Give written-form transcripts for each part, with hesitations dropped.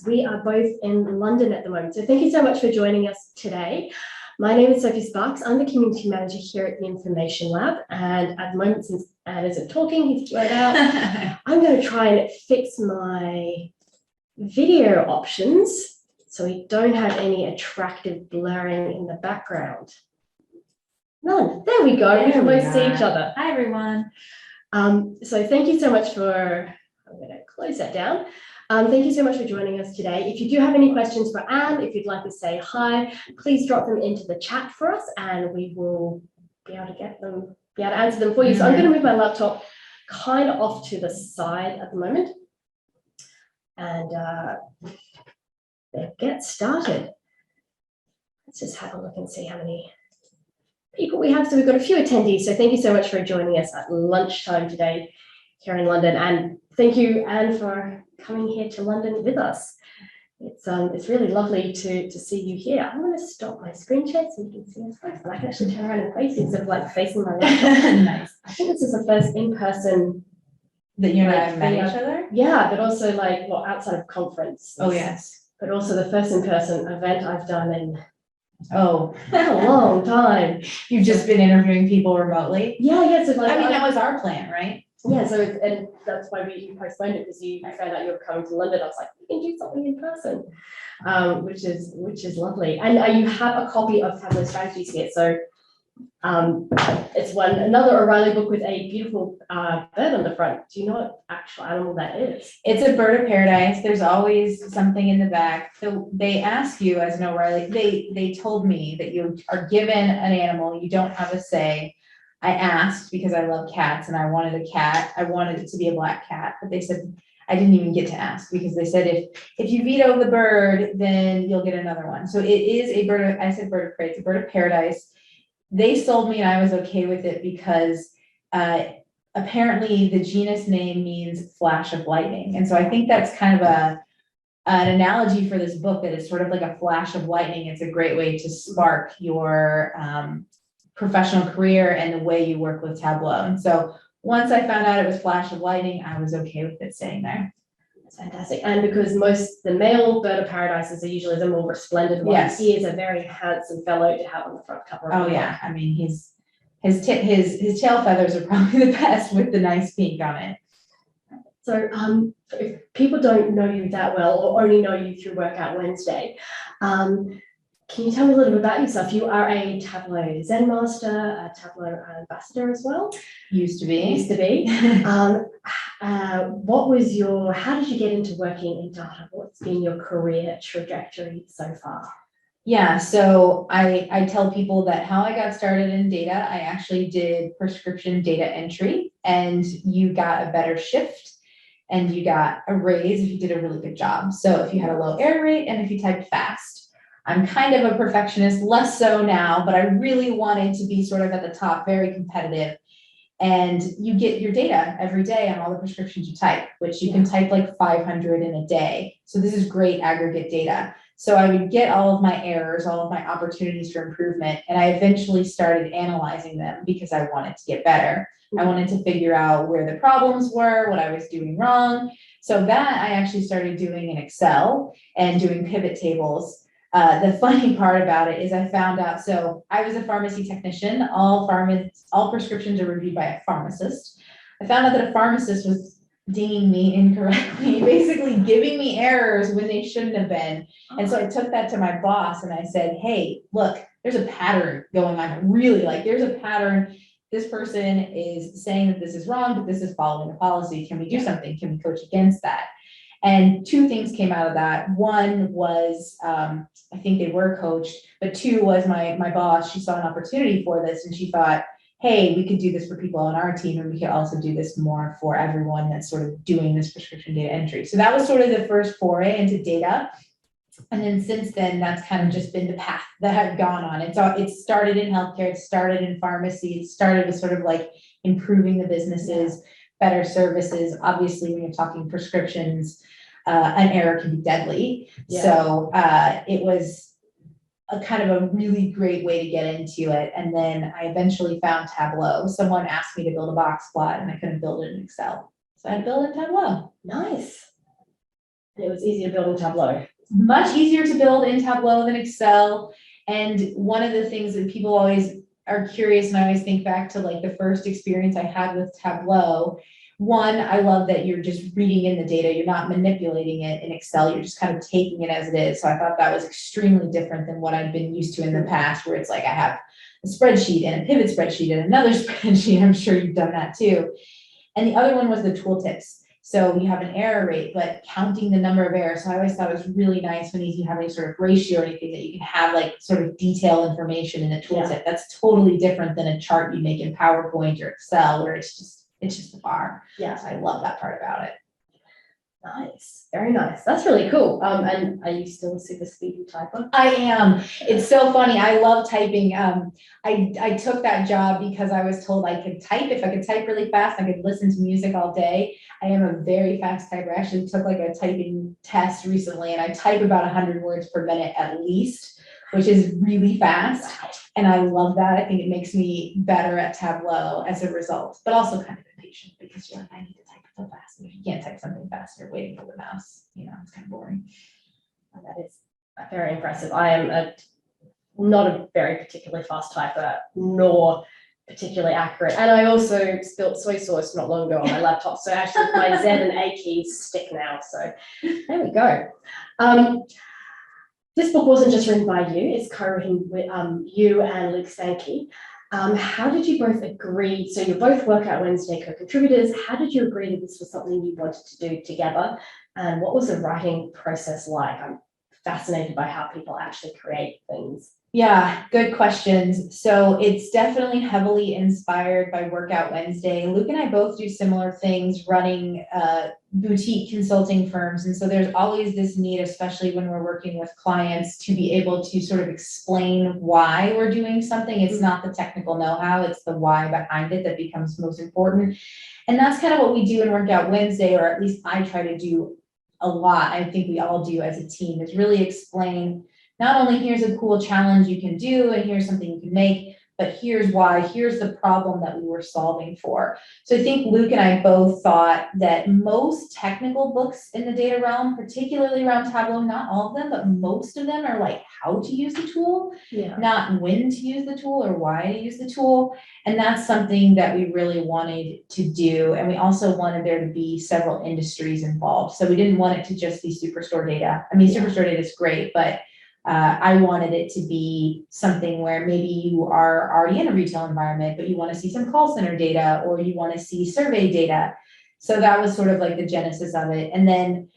We are both in London at the moment, so thank you so much for joining us today. My name is Sophie Sparks. I'm the community manager here at the Information Lab, and at the moment, since Anne isn't talking, he's blurred out, I'm going to try and fix my video options so we don't have any attractive blurring in the background. None. There we go. We can both see each other. Hi, everyone. So thank you so much for, I'm going to close that down. Thank you so much for joining us today. If you do have any questions for Anne, if you'd like to say hi, please drop them into the chat for us and we will be able to answer them for you. So I'm going to move my laptop kind of off to the side at the moment and get started. Let's just have a look and see how many people we have. So we've got a few attendees. So thank you so much for joining us at lunchtime today here in London. And thank you, Anne, for coming here to London with us. It's really lovely to see you here. I'm going to stop my screen share so you can see us both. And I can actually turn around and face instead of like facing my laptop. Nice. I think this is the first in-person that you and I have met each other. Yeah, but also like outside of conference. Oh yes. But also the first in-person event I've done in a long time. You've just been interviewing people remotely. Yeah. So like, I mean, that was our plan, right? Yeah. So and that's why we postponed it because you found out you were coming to London. I was like, we can do something in person, which is lovely. And you have a copy of Tableau Strategies here. So it's another O'Reilly book with a beautiful bird on the front. Do you know what actual animal that is? It's a bird of paradise. There's always something in the back. So they ask you as an O'Reilly, they told me that you are given an animal, you don't have a say. I asked because I love cats and I wanted a cat. I wanted it to be a black cat, but they said I didn't even get to ask because they said if you veto the bird, then you'll get another one. So it is a bird of, I said bird of prey, it's a bird of paradise. They sold me and I was okay with it because apparently the genus name means flash of lightning. And so I think that's kind of an analogy for this book that is sort of like a flash of lightning. It's a great way to spark your professional career and the way you work with Tableau. And so once I found out it was flash of lightning, I was okay with it staying there. That's fantastic. And because the male bird of paradises are usually the more resplendent ones, yes. He is a very handsome fellow to have on the front cover. Oh yeah, I mean his tail feathers are probably the best with the nice pink on it. So if people don't know you that well or only know you through Workout Wednesday, can you tell me a little bit about yourself? You are a Tableau Zen Master, a Tableau ambassador as well. Used to be. How did you get into working in data? What's been your career trajectory so far? Yeah, so I tell people that how I got started in data, I actually did prescription data entry and you got a better shift and you got a raise if you did a really good job. So if you had a low error rate and if you typed fast. I'm kind of a perfectionist, less so now, but I really wanted to be sort of at the top, very competitive. And you get your data every day on all the prescriptions you type, which you can type like 500 in a day. So this is great aggregate data. So I would get all of my errors, all of my opportunities for improvement, and I eventually started analyzing them because I wanted to get better. I wanted to figure out where the problems were, what I was doing wrong. So that I actually started doing in Excel and doing pivot tables. The funny part about it is I found out, so I was a pharmacy technician. All prescriptions are reviewed by a pharmacist. I found out that a pharmacist was dinging me incorrectly, basically giving me errors when they shouldn't have been. And so I took that to my boss and I said, hey, look, there's a pattern going on. Really, like there's a pattern. This person is saying that this is wrong, but this is following the policy. Can we do something? Can we coach against that? And two things came out of that. One was, I think they were coached, but two was my boss, she saw an opportunity for this and she thought, hey, we could do this for people on our team and we could also do this more for everyone that's sort of doing this prescription data entry. So that was sort of the first foray into data. And then since then, that's kind of just been the path that I've gone on. And so it started in healthcare, it started in pharmacy, it started with sort of like improving the businesses, better services. Obviously, when you're talking prescriptions, an error can be deadly. Yeah. So it was a kind of a really great way to get into it. And then I eventually found Tableau. Someone asked me to build a box plot and I couldn't build it in Excel. So I built it in Tableau. Nice. And it was easier to build in Tableau. Much easier to build in Tableau than Excel. And one of the things that people always are curious, and I always think back to like the first experience I had with Tableau. One, I love that you're just reading in the data. You're not manipulating it in Excel. You're just kind of taking it as it is. So I thought that was extremely different than what I'd been used to in the past, where it's like I have a spreadsheet and a pivot spreadsheet and another spreadsheet. I'm sure you've done that too. And the other one was the tooltips. So you have an error rate, but counting the number of errors. So I always thought it was really nice when you have any sort of ratio or anything that you can have like sort of detailed information in a tooltip. Yeah. That's totally different than a chart you make in PowerPoint or Excel, where it's just a bar. Yeah. So I love that part about it. Nice, very nice. That's really cool. And are you still a super speedy typer? I am. It's so funny. I love typing. I took that job because I was told I could type. If I could type really fast, I could listen to music all day. I am a very fast typer. I actually took like a typing test recently, and I type about 100 words per minute at least, which is really fast. And I love that. I think it makes me better at Tableau as a result, but also kind of impatient because you're like, I need to type so fast. And if you can't type something fast, you're waiting for the mouse. It's kind of boring. And that is very impressive. I am not a very particularly fast typer, nor particularly accurate. And I also spilt soy sauce not long ago on my laptop. So actually my Z and A keys stick now. So there we go. This book wasn't just written by you, it's co-written with you and Luke Sankey. How did you both agree? So you're both Workout Wednesday co-contributors. How did you agree that this was something you wanted to do together? And what was the writing process like? I'm fascinated by how people actually create things. Yeah, good questions. So it's definitely heavily inspired by Workout Wednesday. Luke and I both do similar things, running boutique consulting firms. And so there's always this need, especially when we're working with clients, to be able to sort of explain why we're doing something. It's not the technical know-how, it's the why behind it that becomes most important. And that's kind of what we do in Workout Wednesday, or at least I try to do a lot. I think we all do as a team, is really explain not only here's a cool challenge you can do and here's something you can make, but here's why, here's the problem that we were solving for. So I think Luke and I both thought that most technical books in the data realm, particularly around Tableau, not all of them, but most of them are like how to use the tool, not when to use the tool or why to use the tool. And that's something that we really wanted to do. And we also wanted there to be several industries involved. So we didn't want it to just be Superstore data. I mean, Superstore data is great, but I wanted it to be something where maybe you are already in a retail environment, but you want to see some call center data or you want to see survey data. So that was sort of like the genesis of it. And then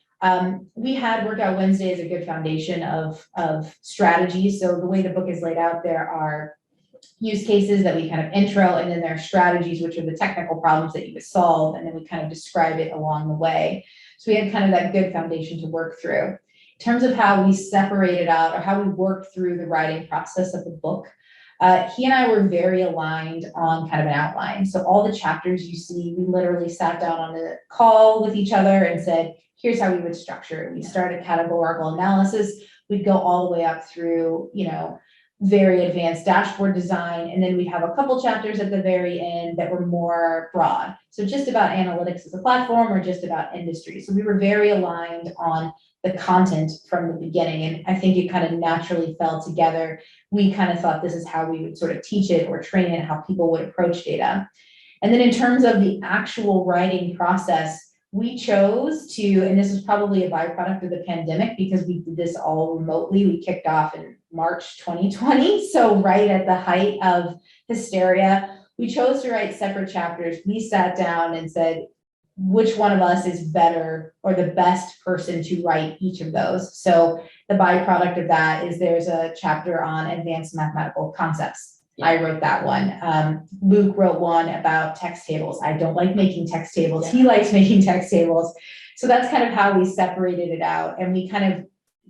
we had Workout Wednesday as a good foundation of strategy. So the way the book is laid out, there are use cases that we kind of intro, and then there are strategies, which are the technical problems that you would solve. And then we kind of describe it along the way. So we had kind of that good foundation to work through. In terms of how we separated out or how we worked through the writing process of the book, he and I were very aligned on kind of an outline. So all the chapters you see, we literally sat down on a call with each other and said, here's how we would structure it. We'd start a categorical analysis. We'd go all the way up through, very advanced dashboard design. And then we'd have a couple chapters at the very end that were more broad. So just about analytics as a platform or just about industry. So we were very aligned on the content from the beginning. And I think it kind of naturally fell together. We kind of thought this is how we would sort of teach it or train it, how people would approach data. And then in terms of the actual writing process, we chose to, and this was probably a byproduct of the pandemic because we did this all remotely. We kicked off in March 2020. So right at the height of hysteria, we chose to write separate chapters. We sat down and said, which one of us is better or the best person to write each of those? So the byproduct of that is there's a chapter on advanced mathematical concepts. I wrote that one. Luke wrote one about text tables. I don't like making text tables. He likes making text tables. So that's kind of how we separated it out. And we kind of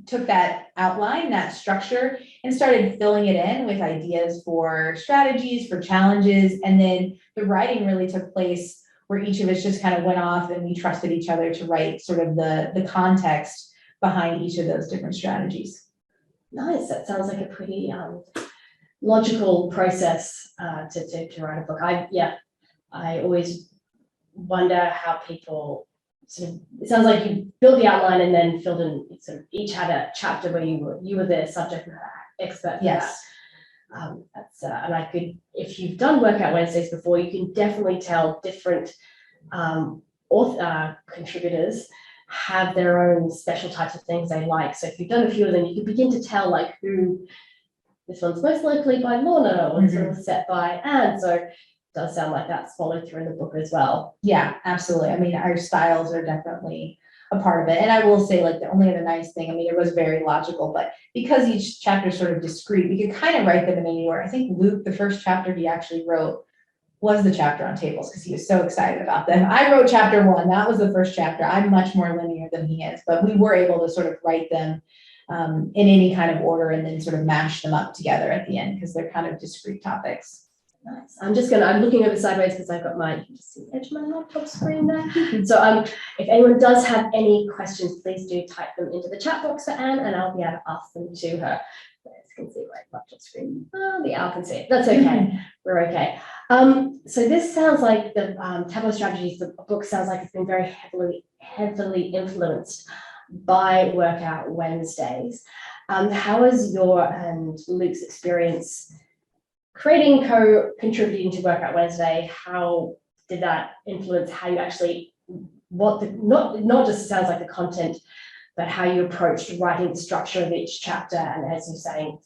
took that outline, that structure, and started filling it in with ideas for strategies, for challenges. And then the writing really took place where each of us just kind of went off and we trusted each other to write sort of the context behind each of those different strategies. Nice. That sounds like a pretty logical process to write a book. I always wonder how people sort of, it sounds like you built the outline and then filled in, sort of each had a chapter where you were the subject matter expert for Yes. that. That's and I could, if you've done Workout Wednesdays before, you can definitely tell different contributors have their own special types of things they like. So if you've done a few of them, you can begin to tell like who this one's most likely by Lorna, or this one's set by Anne. So it does sound like that's followed through in the book as well. Yeah, absolutely. I mean, our styles are definitely a part of it. And I will say, like, the only other nice thing, I mean, it was very logical, but because each chapter is sort of discrete, we could kind of write them in any order. I think Luke, the first chapter he actually wrote was the chapter on tables because he was so excited about them. I wrote chapter 1. That was the first chapter. I'm much more linear than he is, but we were able to sort of write them in any kind of order and then sort of mash them up together at the end because they're kind of discrete topics. Nice. I'm looking over sideways because I've got you can just see the edge of my laptop screen there. So if anyone does have any questions, please do type them into the chat box for Anne and I'll be able to ask them to her. As you can see my laptop screen. Oh, the owl can see it. That's okay. We're okay. So this sounds like the Tableau Strategies, the book sounds like it's been very heavily influenced by Workout Wednesdays. How has your and Luke's experience creating, contributing to Workout Wednesday? How did that influence how you actually, not just sounds like the content, but how you approached writing the structure of each chapter, and as you're saying,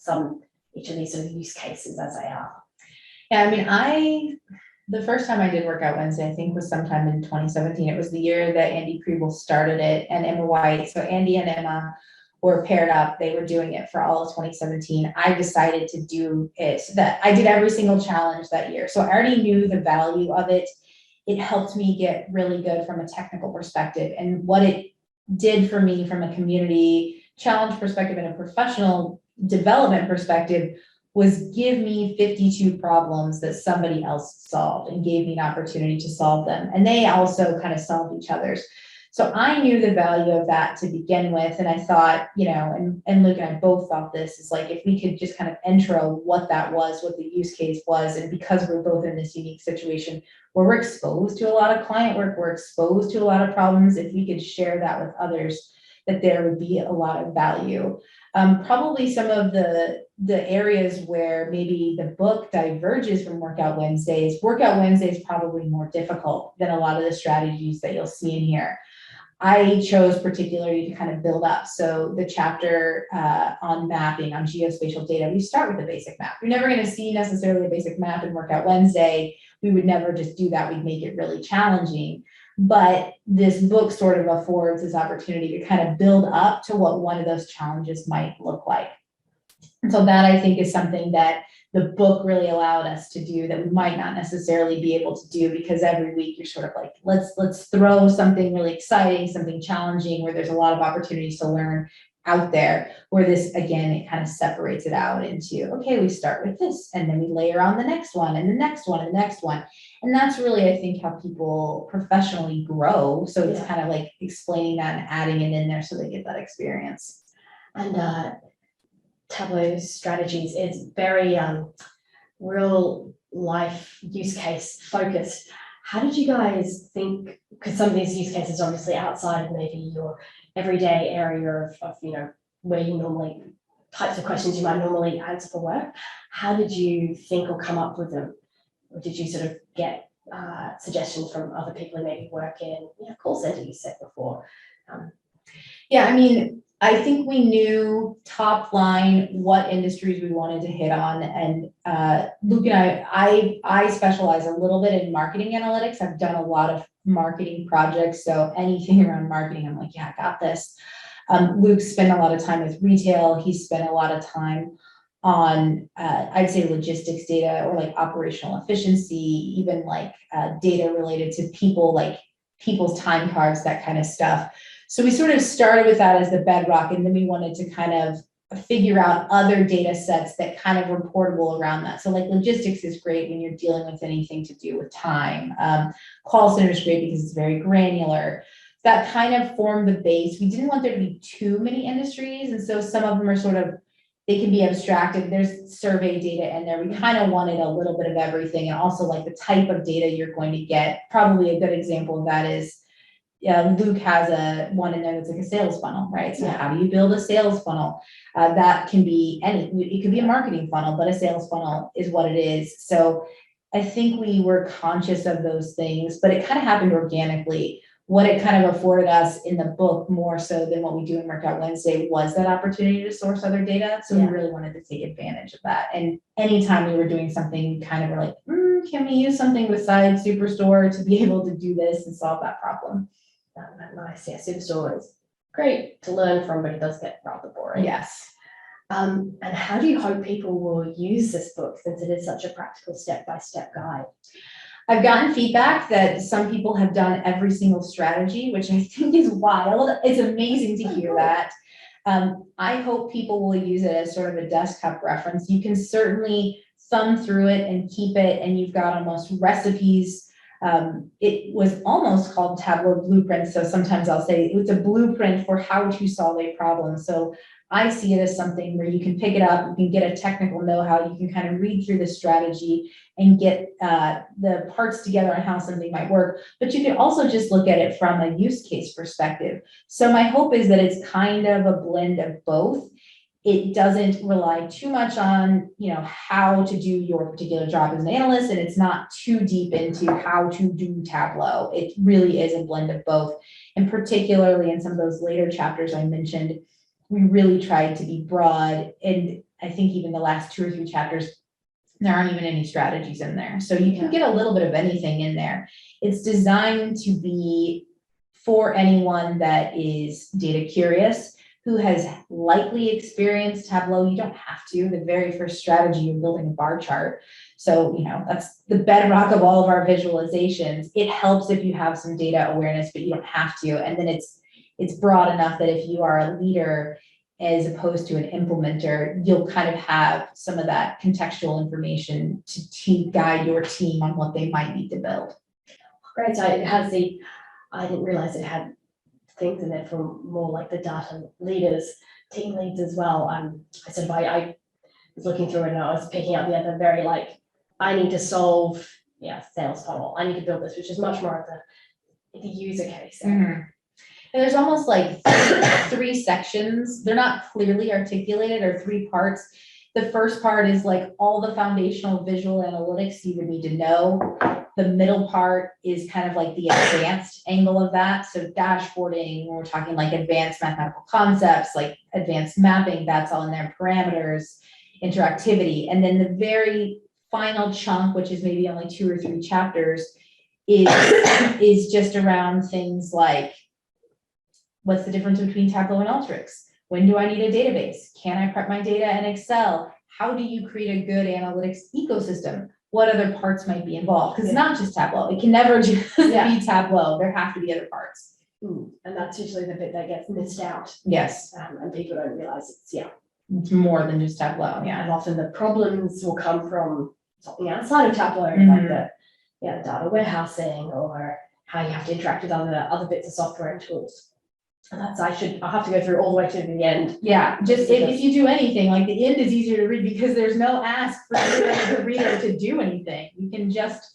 each of these sort of use cases as they are? Yeah, I mean, the first time I did Workout Wednesday, I think was sometime in 2017. It was the year that Andy Kriebel started it and Emma White. So Andy and Emma were paired up. They were doing it for all of 2017. I decided to do it so that I did every single challenge that year. So I already knew the value of it. It helped me get really good from a technical perspective. And what it did for me from a community challenge perspective and a professional development perspective was give me 52 problems that somebody else solved and gave me an opportunity to solve them. And they also kind of solved each other's. So I knew the value of that to begin with. And I thought, and Luke and I both thought this is like, if we could just kind of intro what that was, what the use case was. And because we're both in this unique situation where we're exposed to a lot of client work, we're exposed to a lot of problems, if we could share that with others, that there would be a lot of value. Probably some of the areas where maybe the book diverges from Workout Wednesdays. Workout Wednesday is probably more difficult than a lot of the strategies that you'll see in here. I chose particularly to kind of build up. So the chapter on mapping, on geospatial data, we start with the basic map. You're never going to see necessarily a basic map in Workout Wednesday. We would never just do that. We'd make it really challenging. But this book sort of affords this opportunity to kind of build up to what one of those challenges might look like. And so that I think is something that the book really allowed us to do that we might not necessarily be able to do, because every week you're sort of like, let's throw something really exciting, something challenging where there's a lot of opportunities to learn out there, where this, again, it kind of separates it out into, okay, we start with this and then we layer on the next one and the next one and the next one. And that's really, I think, how people professionally grow. So it's kind of like explaining that and adding it in there so they get that experience. And Tableau Strategies is very real life use case focused. How did you guys think, because some of these use cases are obviously outside of maybe your everyday area of where you normally, types of questions you might normally answer for work. How did you think or come up with them? Or did you sort of get suggestions from other people who maybe work in call center, you said before? Yeah, I mean, I think we knew top line what industries we wanted to hit on. And Luke and I specialize a little bit in marketing analytics. I've done a lot of marketing projects. So anything around marketing, I'm like, yeah, I got this. Luke spent a lot of time with retail. He spent a lot of time on, I'd say, logistics data or like operational efficiency, even like data related to people, like people's time cards, that kind of stuff. So we sort of started with that as the bedrock, and then we wanted to kind of figure out other data sets that kind of were portable around that. So like logistics is great when you're dealing with anything to do with time. Call center is great because it's very granular. That kind of formed the base. We didn't want there to be too many industries, and so some of them are sort of, they can be abstracted. There's survey data in there. We kind of wanted a little bit of everything, and also like the type of data you're going to get. Probably a good example of that is Luke has one in there that's like a sales funnel, right? So Yeah. how do you build a sales funnel? That can be it could be a marketing funnel, but a sales funnel is what it is. So I think we were conscious of those things, but it kind of happened organically. What it kind of afforded us in the book more so than what we do in Workout Wednesday was that opportunity to source other data. So we really wanted to take advantage of that. And anytime we were doing something, kind of were like, can we use something besides Superstore to be able to do this and solve that problem? Nice. Yeah, Superstore is great to learn from, but it does get rather boring. Yes. And how do you hope people will use this book, since it is such a practical step-by-step guide? I've gotten feedback that some people have done every single strategy, which I think is wild. It's amazing to hear that. I hope people will use it as sort of a desktop reference. You can certainly thumb through it and keep it, and you've got almost recipes. It was almost called Tableau Blueprint. So sometimes I'll say it's a blueprint for how to solve a problem. So I see it as something where you can pick it up, you can get a technical know-how, you can kind of read through the strategy and get the parts together on how something might work. But you can also just look at it from a use case perspective. So my hope is that it's kind of a blend of both. It doesn't rely too much on, how to do your particular job as an analyst, and it's not too deep into how to do Tableau. It really is a blend of both. And particularly in some of those later chapters I mentioned, we really tried to be broad. And I think even the last 2 or 3 chapters, there aren't even any strategies in there. So you can get a little bit of anything in there. It's designed to be for anyone that is data curious, who has lightly experienced Tableau. You don't have to. The very first strategy, you're building a bar chart. So, that's the bedrock of all of our visualizations. It helps if you have some data awareness, but you don't have to. And then it's broad enough that if you are a leader as opposed to an implementer, you'll kind of have some of that contextual information to guide your team on what they might need to build. Great. So it has I didn't realize it had things in it for more like the data leaders, team leads as well. I was looking through it and I was picking up the other very I need to solve sales funnel. I need to build this, which is much more of the user case. Mm-hmm. And there's almost like 3 sections. They're not clearly articulated, or 3 parts. The first part is like all the foundational visual analytics you would need to know. The middle part is kind of like the advanced angle of that. So dashboarding, when we're talking like advanced mathematical concepts, like advanced mapping, that's all in there, parameters, interactivity. And then the very final chunk, which is maybe only 2 or 3 chapters, is just around things like, what's the difference between Tableau and Alteryx? When do I need a database? Can I prep my data in Excel? How do you create a good analytics ecosystem? What other parts might be involved? Because it's not just Tableau. It can never just be Tableau. There have to be other parts. And that's usually the bit that gets missed out. Yes. And people don't realize it's more than just Tableau. Yeah. And often the problems will come from something outside of Tableau, like the data warehousing, or how you have to interact with other bits of software and tools. And I'll have to go through all the way to the end. Yeah, just if you do anything, like the end is easier to read because there's no ask for the reader to do anything. You can just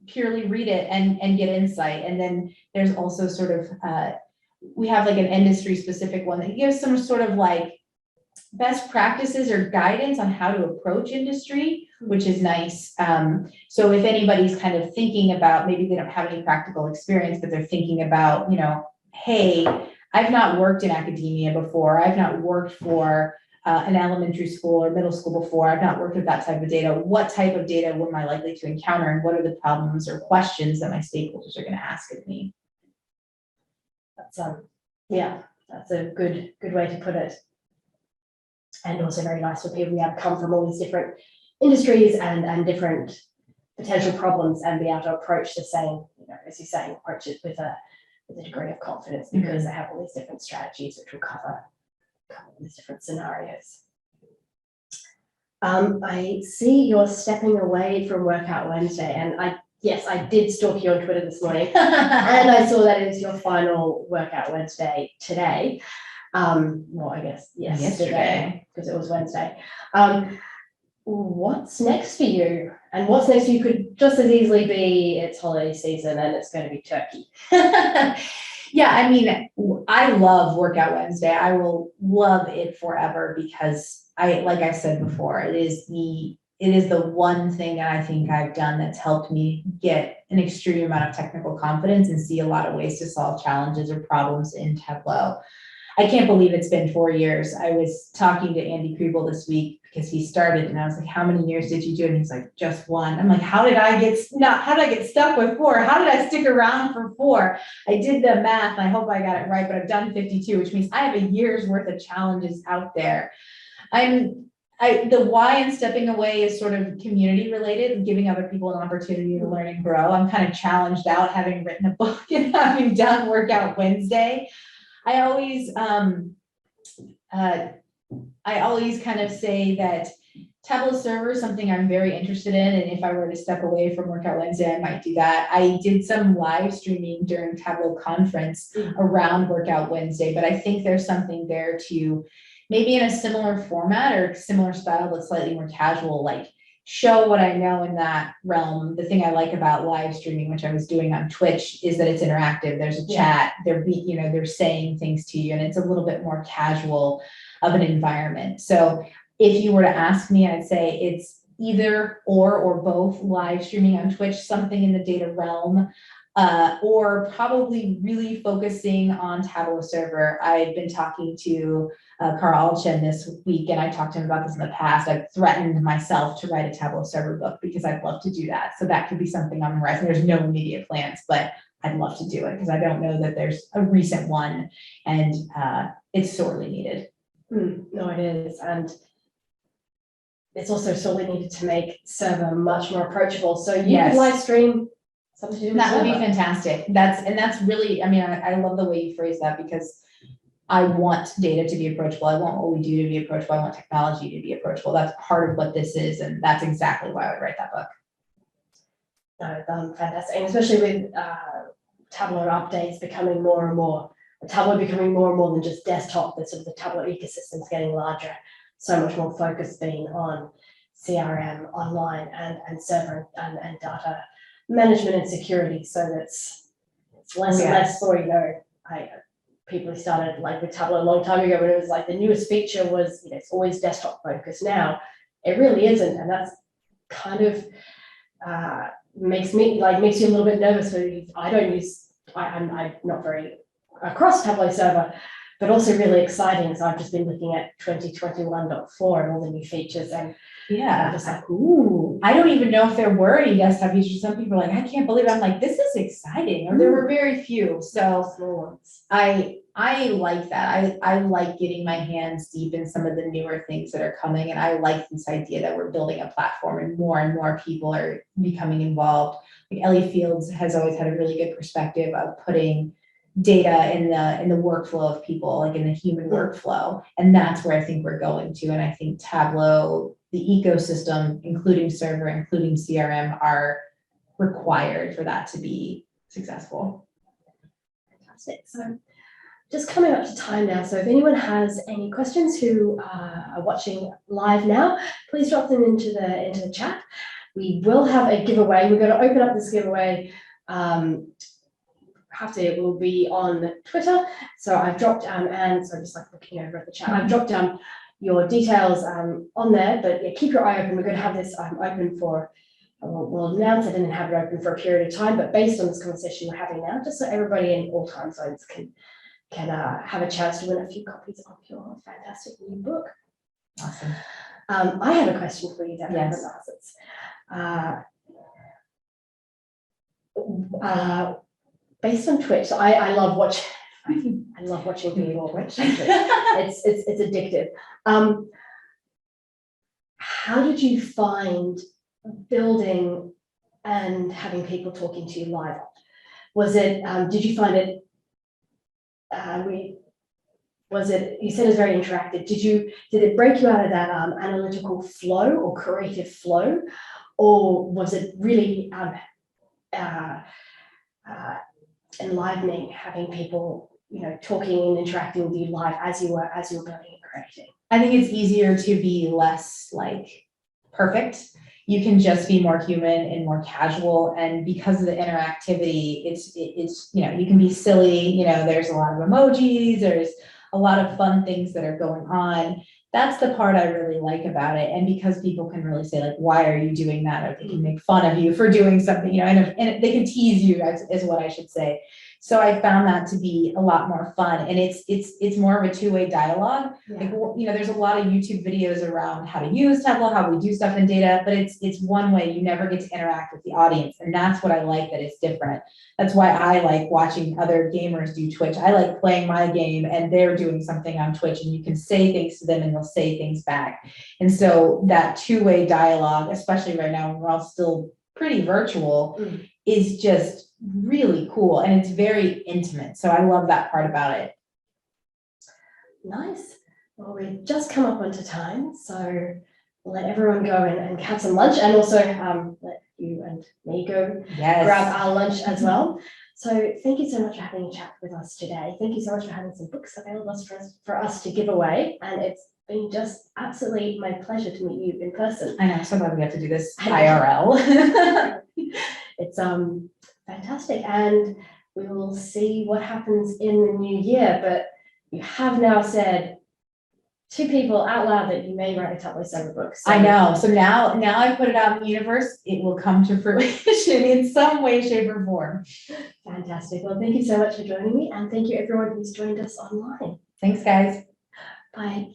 purely read it and get insight. And then there's also sort of, we have like an industry specific one that gives some sort of like best practices or guidance on how to approach industry, which is nice. So if anybody's kind of thinking about, maybe they don't have any practical experience, but they're thinking about, hey, I've not worked in academia before. I've not worked for an elementary school or middle school before. I've not worked with that type of data. What type of data am I likely to encounter? And what are the problems or questions that my stakeholders are going to ask of me? That's that's a good way to put it. And also very nice for people who have come from all these different industries and different potential problems, and be able to approach the same, as you're saying, approach it with a degree of confidence, because they have all these different strategies which will cover these different scenarios. I see you're stepping away from Workout Wednesday, and I did stalk you on Twitter this morning, and I saw that it was your final Workout Wednesday today. Well, I guess yesterday, because it was Wednesday. What's next for you? And what's next for you could just as easily be it's holiday season and it's going to be turkey. Yeah, I mean, I love Workout Wednesday. I will love it forever because like I said before, it is the one thing that I think I've done that's helped me get an extreme amount of technical confidence and see a lot of ways to solve challenges or problems in Tableau. I can't believe it's been 4 years. I was talking to Andy Kriebel this week because he started and I was like, how many years did you do? And he's like, just one. I'm like, how did I get stuck with 4? How did I stick around for 4? I did the math and I hope I got it right, but I've done 52, which means I have a year's worth of challenges out there. The why in stepping away is sort of community related and giving other people an opportunity to learn and grow. I'm kind of challenged out having written a book and having done Workout Wednesday. I always kind of say that Tableau Server is something I'm very interested in. And if I were to step away from Workout Wednesday, I might do that. I did some live streaming during Tableau conference around Workout Wednesday, but I think there's something there to maybe in a similar format or similar style, but slightly more casual, like show what I know in that realm. The thing I like about live streaming, which I was doing on Twitch, is that it's interactive. There's a chat, they're saying things to you, and it's a little bit more casual of an environment. So if you were to ask me, I'd say it's either or both, live streaming on Twitch, something in the data realm, or probably really focusing on Tableau Server. I've been talking to Carl Alchen this week, and I talked to him about this in the past. I've threatened myself to write a Tableau Server book because I'd love to do that. So that could be something on the horizon. There's no immediate plans, but I'd love to do it because I don't know that there's a recent one, and it's sorely needed. No, it is. And it's also sorely needed to make Server much more approachable. So you could live stream something to do with that would be Server. fantastic. That's really, I mean, I love the way you phrase that because I want data to be approachable. I want what we do to be approachable. I want technology to be approachable. That's part of what this is. And that's exactly why I would write that book. Fantastic. And especially with Tableau Updates becoming more and more, Tableau becoming more and more than just desktop, the sort of the Tableau ecosystem is getting larger. So much more focus being on CRM, online, and server and data management and security. So it's less and less for, people who started like with Tableau a long time ago when it was like the newest feature was, it's always desktop focused. Now it really isn't. And that's kind of makes you a little bit nervous. I'm not very across Tableau Server, but also really exciting. So I've just been looking at 2021.4 and all the new features, and I'm just like, ooh. I don't even know if there were any desktop features. Some people are like, I can't believe it. I'm like, this is exciting. Or there were very few. So I like that. I like getting my hands deep in some of the newer things that are coming. And I like this idea that we're building a platform and more people are becoming involved. Like Ellie Fields has always had a really good perspective of putting data in the workflow of people, like in the human workflow. And that's where I think we're going to. And I think Tableau, the ecosystem, including server, including CRM, are required for that to be successful. Fantastic. So just coming up to time now. So if anyone has any questions who are watching live now, please drop them into the chat. We will have a giveaway. We're going to open up this giveaway. It will be on Twitter. So I've dropped and so I'm just like looking over at the chat. I've dropped down your details on there, but yeah, keep your eye open. We're going to have this open for, we'll announce it and then have it open for a period of time, but based on this conversation we're having now, just so everybody in all time zones can have a chance to win a few copies of your fantastic new book. Awesome. I have a question for you, Deborah. Yes. Based on Twitch, so I love watching. I love watching people on Twitch. It's addictive. How did you find building and having people talking to you live? Was it? Did you find it? Was it? You said it was very interactive. Did it break you out of that analytical flow or creative flow, or was it really enlivening, having people talking and interacting with you live as you were building and creating? I think it's easier to be less like perfect. you can just be more human and more casual. And because of the interactivity, it's, you know, you can be silly, you know, there's a lot of emojis, there's a lot of fun things that are going on. That's the part I really like about it. And because people can really say, like, why are you doing that? Or they can make fun of you for doing something, you know, and they can tease you, is what I should say. So I found that to be a lot more fun, and it's more of a two-way dialogue. Yeah. Like, you know, there's a lot of YouTube videos around how to use Tableau, how we do stuff in data, but it's one way. You never get to interact with the audience, and that's what I like, that it's different. That's why I like watching other gamers do Twitch. I like playing my game and they're doing something on Twitch, and you can say things to them and they'll say things back. And so that two-way dialogue, especially right now when we're all still pretty virtual, is just really cool, and it's very intimate. So I love that part about it. Nice. Well, we've just come up onto time, so we'll let everyone go and have some lunch, and also let you and me go grab our lunch as well. So thank you so much for having a chat with us today. Thank you so much for having some books available for us to give away, and it's been just absolutely my pleasure to meet you in person. I know, I'm so glad we got to do this IRL. It's fantastic, and we will see what happens in the new year. But you have now said to people out loud that you may write a Tableau Summer book. So. I know. So now I put it out in the universe. It will come to fruition in some way, shape, or form. Fantastic. Well, thank you so much for joining me, and thank you everyone who's joined us online. Thanks, guys. Bye.